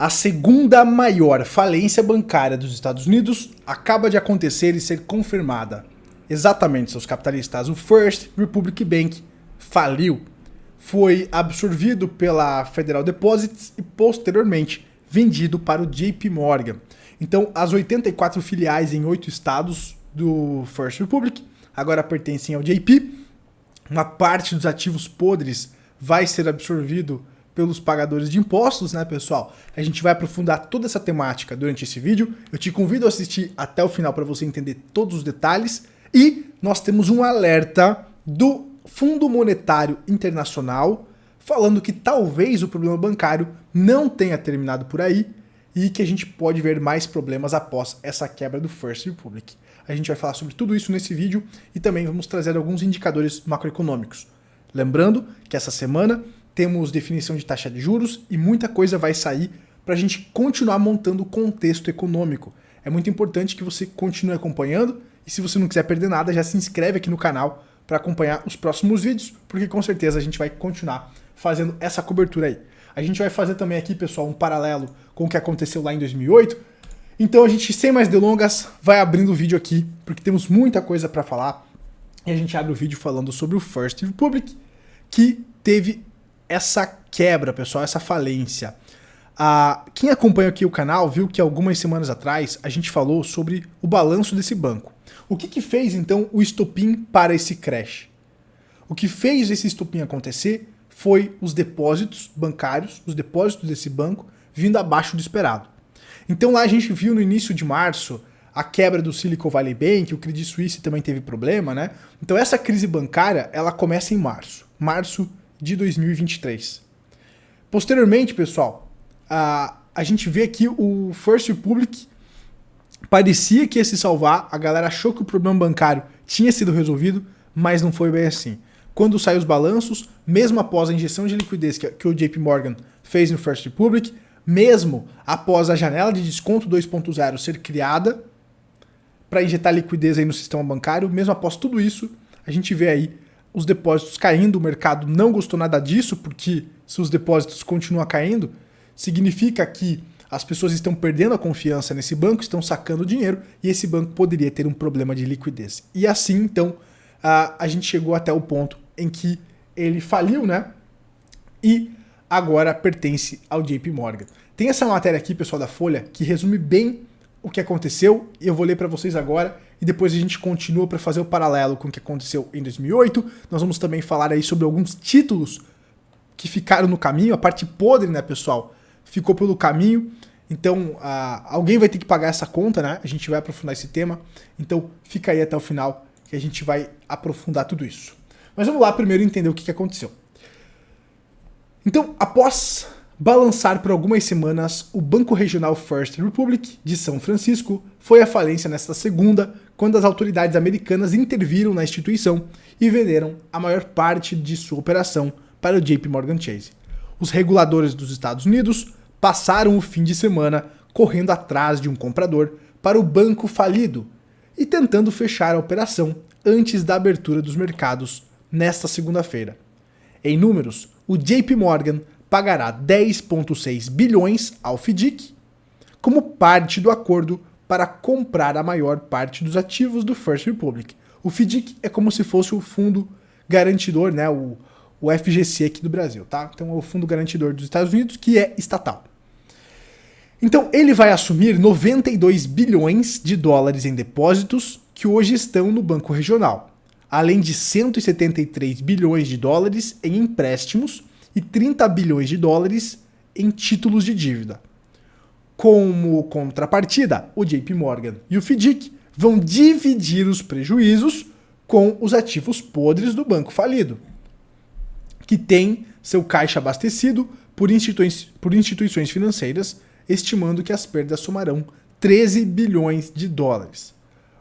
A segunda maior falência bancária dos Estados Unidos acaba de acontecer e ser confirmada. Exatamente, seus capitalistas. O First Republic Bank faliu. Foi absorvido pela Federal Deposits e posteriormente vendido para o JP Morgan. Então, as 84 filiais em 8 estados do First Republic agora pertencem ao JP. Uma parte dos ativos podres vai ser absorvido pelos pagadores de impostos, né, pessoal? A gente vai aprofundar toda essa temática durante esse vídeo. Eu te convido a assistir até o final para você entender todos os detalhes. E nós temos um alerta do Fundo Monetário Internacional falando que talvez o problema bancário não tenha terminado por aí e que a gente pode ver mais problemas após essa quebra do First Republic. A gente vai falar sobre tudo isso nesse vídeo e também vamos trazer alguns indicadores macroeconômicos. Lembrando que essa semana temos definição de taxa de juros e muita coisa vai sair para a gente continuar montando o contexto econômico. É muito importante que você continue acompanhando e se você não quiser perder nada, já se inscreve aqui no canal para acompanhar os próximos vídeos, porque com certeza a gente vai continuar fazendo essa cobertura aí. A gente vai fazer também aqui, pessoal, um paralelo com o que aconteceu lá em 2008. Então a gente, sem mais delongas, vai abrindo o vídeo aqui, porque temos muita coisa para falar. E a gente abre o vídeo falando sobre o First Republic, que teve essa quebra, pessoal, essa falência. Quem acompanha aqui o canal viu que algumas semanas atrás a gente falou sobre o balanço desse banco. O que fez então o estopim para esse crash? O que fez esse estopim acontecer foi os depósitos bancários, os depósitos desse banco vindo abaixo do esperado. Então lá a gente viu no início de março a quebra do Silicon Valley Bank, o Credit Suisse também teve problema, né? Então essa crise bancária, ela começa em março de 2023. Posteriormente, pessoal, a gente vê que o First Republic parecia que ia se salvar, a galera achou que o problema bancário tinha sido resolvido, mas não foi bem assim. Quando saem os balanços, mesmo após a injeção de liquidez que o JP Morgan fez no First Republic, mesmo após a janela de desconto 2.0 ser criada para injetar liquidez aí no sistema bancário, mesmo após tudo isso, a gente vê aí os depósitos caindo, o mercado não gostou nada disso, porque se os depósitos continuam caindo, significa que as pessoas estão perdendo a confiança nesse banco, estão sacando dinheiro e esse banco poderia ter um problema de liquidez. E assim, então, a gente chegou até o ponto em que ele faliu, né? E agora pertence ao JP Morgan. Tem essa matéria aqui, pessoal, da Folha, que resume bem o que aconteceu. Eu vou ler para vocês agora e depois a gente continua para fazer o paralelo com o que aconteceu em 2008. Nós vamos também falar aí sobre alguns títulos que ficaram no caminho, a parte podre, né, pessoal? Ficou pelo caminho, então alguém vai ter que pagar essa conta, né? A gente vai aprofundar esse tema, então fica aí até o final que a gente vai aprofundar tudo isso. Mas vamos lá primeiro entender o que aconteceu. Então, após balançar por algumas semanas, o Banco Regional First Republic de São Francisco foi à falência nesta segunda, quando as autoridades americanas interviram na instituição e venderam a maior parte de sua operação para o JP Morgan Chase. Os reguladores dos Estados Unidos passaram o fim de semana correndo atrás de um comprador para o banco falido e tentando fechar a operação antes da abertura dos mercados nesta segunda-feira. Em números, o JP Morgan pagará 10,6 bilhões ao FDIC como parte do acordo para comprar a maior parte dos ativos do First Republic. O FDIC é como se fosse o fundo garantidor, né, o FGC aqui do Brasil, tá? Então é o fundo garantidor dos Estados Unidos, que é estatal. Então ele vai assumir 92 bilhões de dólares em depósitos que hoje estão no Banco Regional, além de 173 bilhões de dólares em empréstimos e 30 bilhões de dólares em títulos de dívida. Como contrapartida, o JP Morgan e o FDIC vão dividir os prejuízos com os ativos podres do banco falido, que tem seu caixa abastecido por instituições financeiras, estimando que as perdas somarão 13 bilhões de dólares.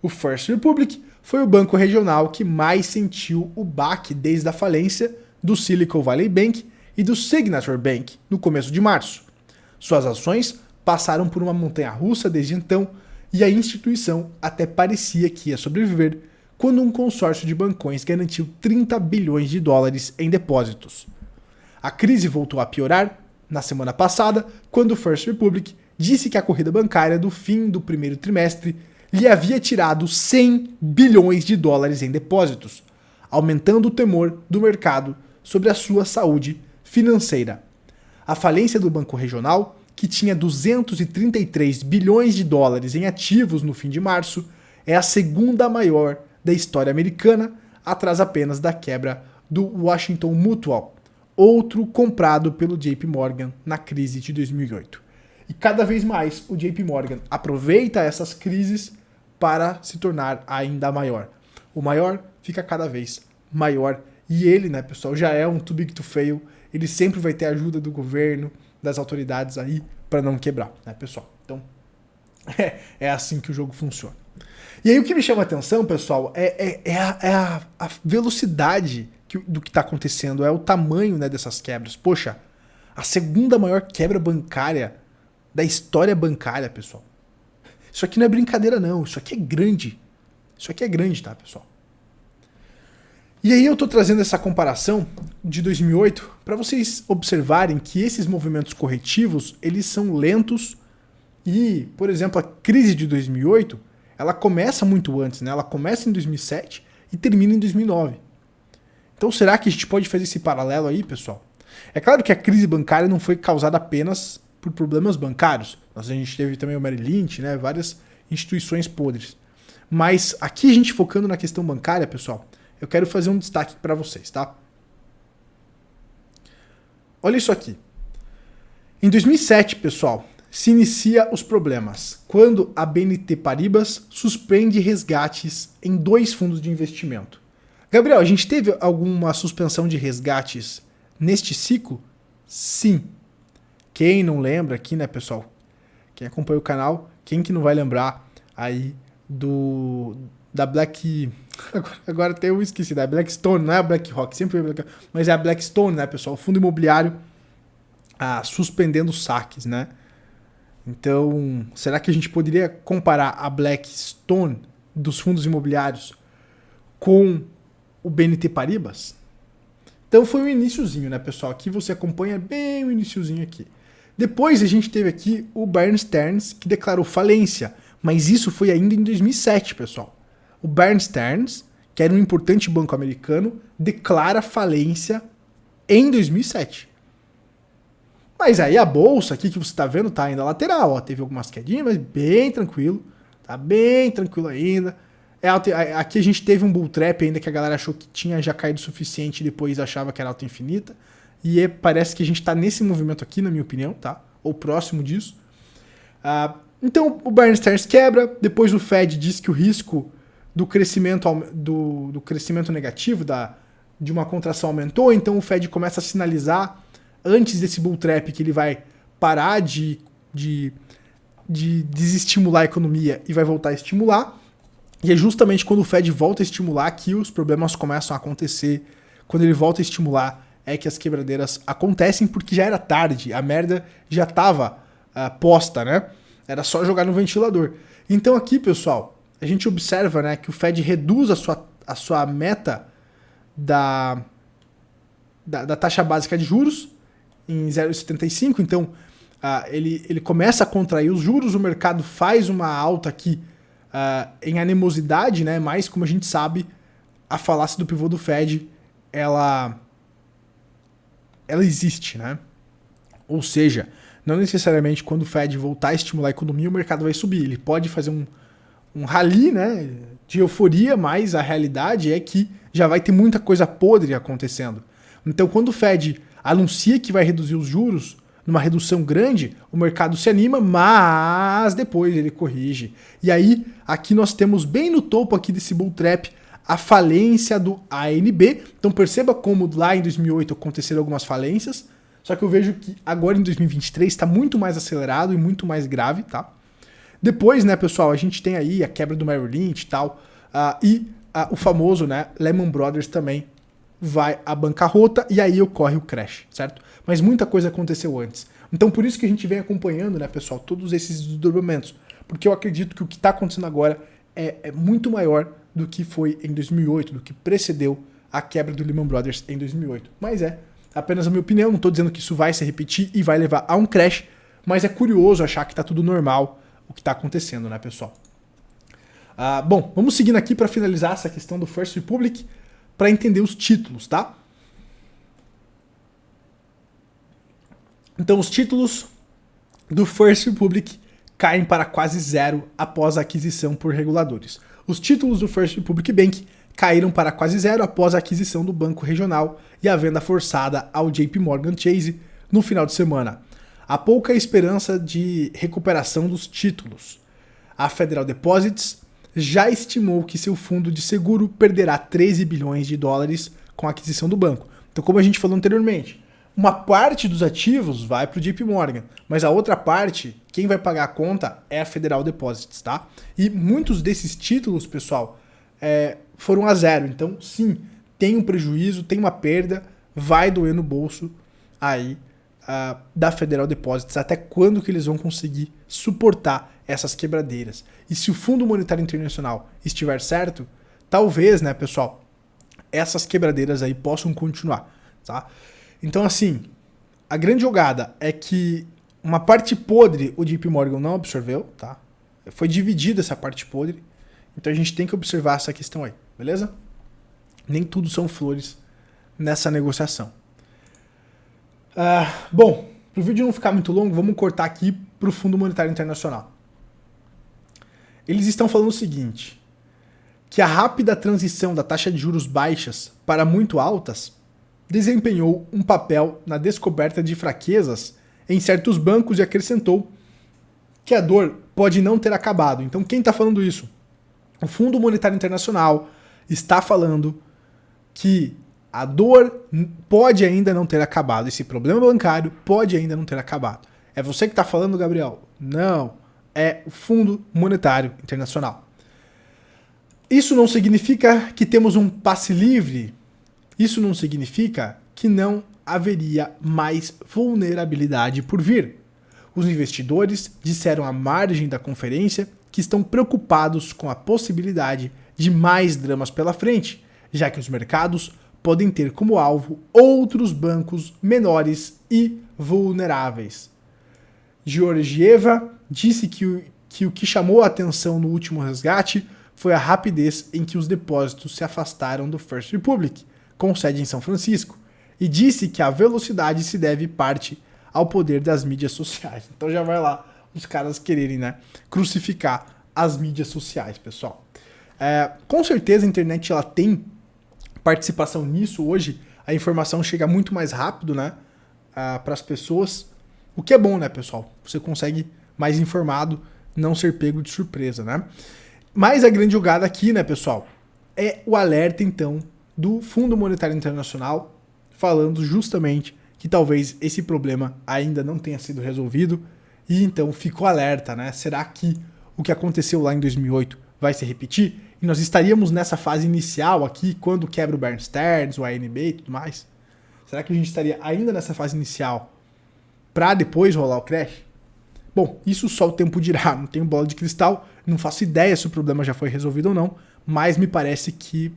O First Republic foi o banco regional que mais sentiu o baque desde a falência do Silicon Valley Bank e do Signature Bank no começo de março. Suas ações passaram por uma montanha-russa desde então e a instituição até parecia que ia sobreviver quando um consórcio de bancões garantiu 30 bilhões de dólares em depósitos. A crise voltou a piorar na semana passada, quando o First Republic disse que a corrida bancária do fim do primeiro trimestre lhe havia tirado 100 bilhões de dólares em depósitos, aumentando o temor do mercado sobre a sua saúde financeira. A falência do Banco Regional, que tinha 233 bilhões de dólares em ativos no fim de março, é a segunda maior da história americana, atrás apenas da quebra do Washington Mutual, outro comprado pelo JP Morgan na crise de 2008. E cada vez mais o JP Morgan aproveita essas crises para se tornar ainda maior. O maior fica cada vez maior e ele, né, pessoal, já é um too big to fail. Ele sempre vai ter a ajuda do governo, das autoridades aí para não quebrar, né, pessoal? Então, é assim que o jogo funciona. E aí o que me chama a atenção, pessoal, é a velocidade do que está acontecendo, é o tamanho, né, dessas quebras. Poxa, a segunda maior quebra bancária da história bancária, pessoal. Isso aqui não é brincadeira, não. Isso aqui é grande. Isso aqui é grande, tá, pessoal? E aí eu tô trazendo essa comparação de 2008 para vocês observarem que esses movimentos corretivos, eles são lentos e, por exemplo, a crise de 2008, ela começa muito antes, né? Ela começa em 2007 e termina em 2009. Então será que a gente pode fazer esse paralelo aí, pessoal? É claro que a crise bancária não foi causada apenas por problemas bancários. A gente teve também o Merrill Lynch, né? Várias instituições podres. Mas aqui a gente focando na questão bancária, pessoal, eu quero fazer um destaque para vocês, tá? Olha isso aqui. Em 2007, pessoal, se inicia os problemas, quando a BNP Paribas suspende resgates em 2 fundos de investimento. Gabriel, a gente teve alguma suspensão de resgates neste ciclo? Sim. Quem não lembra aqui, né, pessoal? Quem acompanha o canal, quem que não vai lembrar aí da Black... Agora até eu esqueci, da Blackstone, não é a BlackRock, sempre foi Black, mas é a Blackstone, né, pessoal? O fundo imobiliário suspendendo saques, né? Então, será que a gente poderia comparar a Blackstone dos fundos imobiliários com o BNP Paribas? Então foi o iniciozinho, né, pessoal? Aqui você acompanha bem o iniciozinho aqui. Depois a gente teve aqui o Bear Stearns, que declarou falência, mas isso foi ainda em 2007, pessoal. O Bear Stearns, que era um importante banco americano, declara falência em 2007. Mas aí a bolsa aqui que você está vendo tá ainda lateral, ó, teve algumas quedinhas, mas bem tranquilo, tá bem tranquilo ainda. Aqui a gente teve um bull trap ainda que a galera achou que tinha já caído o suficiente e depois achava que era alta infinita. E parece que a gente tá nesse movimento aqui, na minha opinião, tá? Ou próximo disso. Então o Bear Stearns quebra, depois o Fed diz que o risco do crescimento, do crescimento negativo, de uma contração aumentou, então o Fed começa a sinalizar antes desse bull trap que ele vai parar de desestimular a economia e vai voltar a estimular. E é justamente quando o Fed volta a estimular que os problemas começam a acontecer. Quando ele volta a estimular é que as quebradeiras acontecem, porque já era tarde, a merda já estava posta, né? Era só jogar no ventilador. Então aqui, pessoal, a gente observa, né, que o Fed reduz a sua meta da taxa básica de juros em 0,75, então ele começa a contrair os juros, o mercado faz uma alta aqui em animosidade, né, mas como a gente sabe, a falácia do pivô do Fed, ela existe, né? Ou seja, não necessariamente quando o Fed voltar a estimular a economia, o mercado vai subir, ele pode fazer um rally, né, de euforia, mas a realidade é que já vai ter muita coisa podre acontecendo. Então, quando o Fed anuncia que vai reduzir os juros, numa redução grande, o mercado se anima, mas depois ele corrige. E aí, aqui nós temos bem no topo aqui desse bull trap a falência do ANB. Então perceba como lá em 2008 aconteceram algumas falências, só que eu vejo que agora em 2023 está muito mais acelerado e muito mais grave, tá? Depois, né, pessoal, a gente tem aí a quebra do Merrill Lynch e tal, o famoso, né, Lehman Brothers também vai à bancarrota e aí ocorre o crash, certo? Mas muita coisa aconteceu antes. Então por isso que a gente vem acompanhando, né, pessoal, todos esses desdobramentos, porque eu acredito que o que está acontecendo agora é muito maior do que foi em 2008, do que precedeu a quebra do Lehman Brothers em 2008. Mas é Apenas a minha opinião, não estou dizendo que isso vai se repetir e vai levar a um crash, mas é curioso achar que está tudo normal o que está acontecendo, né, pessoal? Bom, vamos seguindo aqui para finalizar essa questão do First Republic, para entender os títulos, tá? Então, os títulos do First Republic caem para quase zero após a aquisição por reguladores. Os títulos do First Republic Bank caíram para quase zero após a aquisição do Banco Regional e a venda forçada ao JP Morgan Chase no final de semana. Há pouca esperança de recuperação dos títulos. A Federal Deposits já estimou que seu fundo de seguro perderá 13 bilhões de dólares com a aquisição do banco. Então, como a gente falou anteriormente, uma parte dos ativos vai para o JP Morgan, mas a outra parte, quem vai pagar a conta é a Federal Deposits, tá? E muitos desses títulos, pessoal, foram a zero. Então, sim, tem um prejuízo, tem uma perda, vai doer no bolso aí da Federal Deposits. Até quando que eles vão conseguir suportar essas quebradeiras? E se o Fundo Monetário Internacional estiver certo, talvez, né, pessoal, essas quebradeiras aí possam continuar, tá? Então, assim, a grande jogada é que uma parte podre o JP Morgan não absorveu, tá? Foi dividida essa parte podre. Então a gente tem que observar essa questão aí, beleza? Nem tudo são flores nessa negociação. Bom, para o vídeo não ficar muito longo, vamos cortar aqui para o Fundo Monetário Internacional. Eles estão falando o seguinte, que a rápida transição da taxa de juros baixas para muito altas desempenhou um papel na descoberta de fraquezas em certos bancos e acrescentou que a dor pode não ter acabado. Então quem está falando isso? O Fundo Monetário Internacional está falando que a dor pode ainda não ter acabado. Esse problema bancário pode ainda não ter acabado. É você que está falando, Gabriel? Não. É o Fundo Monetário Internacional. Isso não significa que temos um passe livre. Isso não significa que não haveria mais vulnerabilidade por vir. Os investidores disseram à margem da conferência que estão preocupados com a possibilidade de mais dramas pela frente, já que os mercados podem ter como alvo outros bancos menores e vulneráveis. Georgieva disse que o que chamou a atenção no último resgate foi a rapidez em que os depósitos se afastaram do First Republic, com sede em São Francisco, e disse que a velocidade se deve parte ao poder das mídias sociais. Então já vai lá os caras quererem, né, crucificar as mídias sociais, pessoal. Com certeza a internet ela tem participação nisso. Hoje a informação chega muito mais rápido, né, para as pessoas, o que é bom, né, pessoal? Você consegue mais informado, não ser pego de surpresa, né? Mas a grande jogada aqui, né, pessoal, é o alerta, então, do Fundo Monetário Internacional, falando justamente que talvez esse problema ainda não tenha sido resolvido, e então ficou alerta, né? Será que o que aconteceu lá em 2008 vai se repetir? E nós estaríamos nessa fase inicial aqui, quando quebra o Bear Stearns, o ANB e tudo mais? Será que a gente estaria ainda nessa fase inicial para depois rolar o crash? Bom, isso só o tempo dirá, não tenho bola de cristal, não faço ideia se o problema já foi resolvido ou não, mas me parece que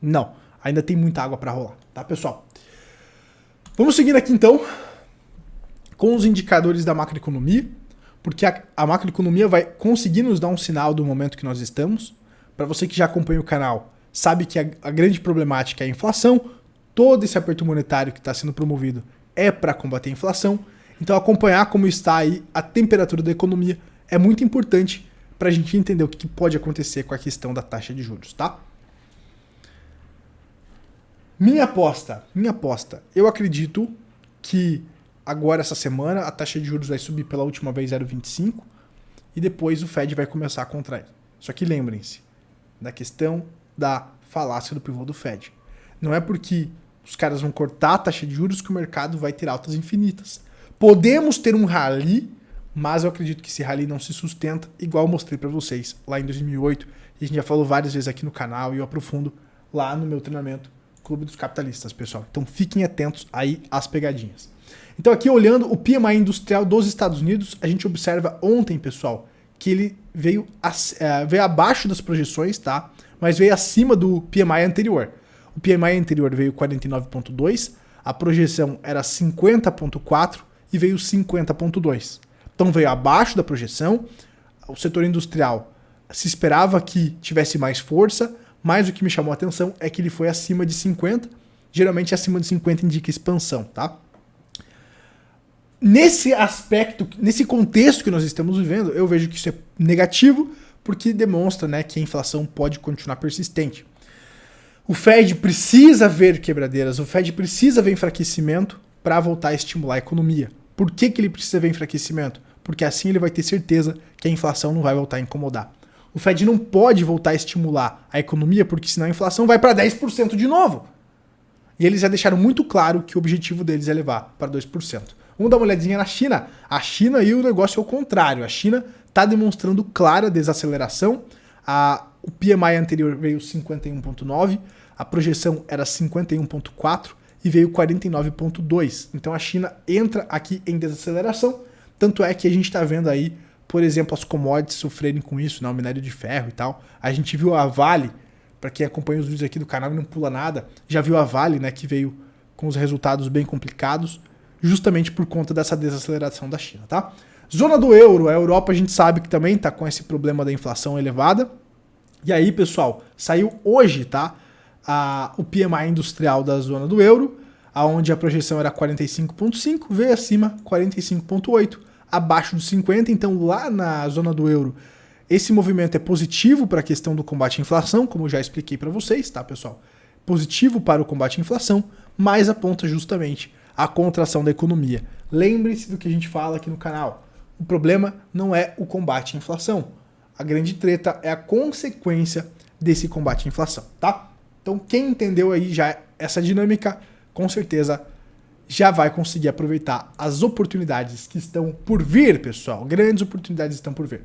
não, ainda tem muita água para rolar, tá, pessoal? Vamos seguir aqui então com os indicadores da macroeconomia, porque a macroeconomia vai conseguir nos dar um sinal do momento que nós estamos. Para você que já acompanha o canal, sabe que a grande problemática é a inflação, todo esse aperto monetário que está sendo promovido é para combater a inflação. Então acompanhar como está aí a temperatura da economia é muito importante para a gente entender o que pode acontecer com a questão da taxa de juros, tá? Minha aposta, eu acredito que agora essa semana a taxa de juros vai subir pela última vez 0,25 e depois o Fed vai começar a contrair. Só que lembrem-se da questão da falácia do pivô do Fed. Não é porque os caras vão cortar a taxa de juros que o mercado vai ter altas infinitas. Podemos ter um rally, mas eu acredito que esse rally não se sustenta, igual eu mostrei para vocês lá em 2008, e a gente já falou várias vezes aqui no canal e eu aprofundo lá no meu treinamento Clube dos Capitalistas, pessoal. Então fiquem atentos aí às pegadinhas. Então aqui olhando o PMI industrial dos Estados Unidos, a gente observa ontem, pessoal, que ele veio abaixo das projeções, tá? Mas veio acima do PMI anterior. O PMI anterior veio 49,2, a projeção era 50,4 e veio 50,2. Então veio abaixo da projeção. O setor industrial se esperava que tivesse mais força, mas o que me chamou a atenção é que ele foi acima de 50. Geralmente acima de 50 indica expansão, tá? Nesse aspecto, nesse contexto que nós estamos vivendo, eu vejo que isso é negativo, porque demonstra, né, que a inflação pode continuar persistente. O Fed precisa ver quebradeiras, o Fed precisa ver enfraquecimento para voltar a estimular a economia. Por que ele precisa ver enfraquecimento? Porque assim ele vai ter certeza que a inflação não vai voltar a incomodar. O Fed não pode voltar a estimular a economia, porque senão a inflação vai para 10% de novo. E eles já deixaram muito claro que o objetivo deles é levar para 2%. Vamos dar uma olhadinha na China. A China aí o negócio é o contrário. A China está demonstrando clara desaceleração. O PMI anterior veio 51,9, a projeção era 51,4 e veio 49,2. Então a China entra aqui em desaceleração. Tanto é que a gente está vendo aí, por exemplo, as commodities sofrerem com isso, né? O minério de ferro e tal. A gente viu a Vale, para quem acompanha os vídeos aqui do canal e não pula nada, já viu a Vale, né, que veio com os resultados bem complicados, justamente por conta dessa desaceleração da China, tá? Zona do euro, a Europa a gente sabe que também está com esse problema da inflação elevada. E aí, pessoal, saiu hoje, tá? O PMI industrial da zona do euro, aonde a projeção era 45,5, veio acima 45,8, abaixo dos 50. Então lá na zona do euro, esse movimento é positivo para a questão do combate à inflação, como eu já expliquei para vocês, tá, pessoal? Positivo para o combate à inflação, mas aponta justamente a contração da economia. Lembre-se do que a gente fala aqui no canal. O problema não é o combate à inflação. A grande treta é a consequência desse combate à inflação, tá? Então quem entendeu aí já essa dinâmica, com certeza já vai conseguir aproveitar as oportunidades que estão por vir, pessoal. Grandes oportunidades estão por vir.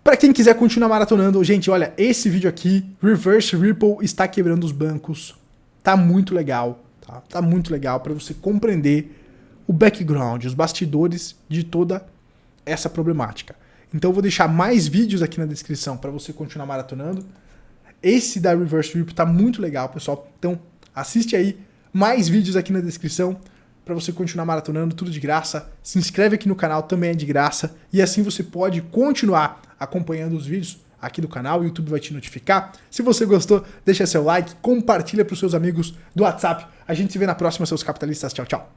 Para quem quiser continuar maratonando, gente, olha, esse vídeo aqui, Reverse Repo está quebrando os bancos. Tá muito legal, tá? Tá muito legal para você compreender o background, os bastidores de toda essa problemática. Então eu vou deixar mais vídeos aqui na descrição para você continuar maratonando. Esse da Reverse Repo tá muito legal, pessoal. Então assiste aí mais vídeos aqui na descrição para você continuar maratonando, tudo de graça. Se inscreve aqui no canal, também é de graça. E assim você pode continuar acompanhando os vídeos aqui do canal, o YouTube vai te notificar. Se você gostou, deixa seu like, compartilha para os seus amigos do WhatsApp. A gente se vê na próxima, seus capitalistas. Tchau, tchau.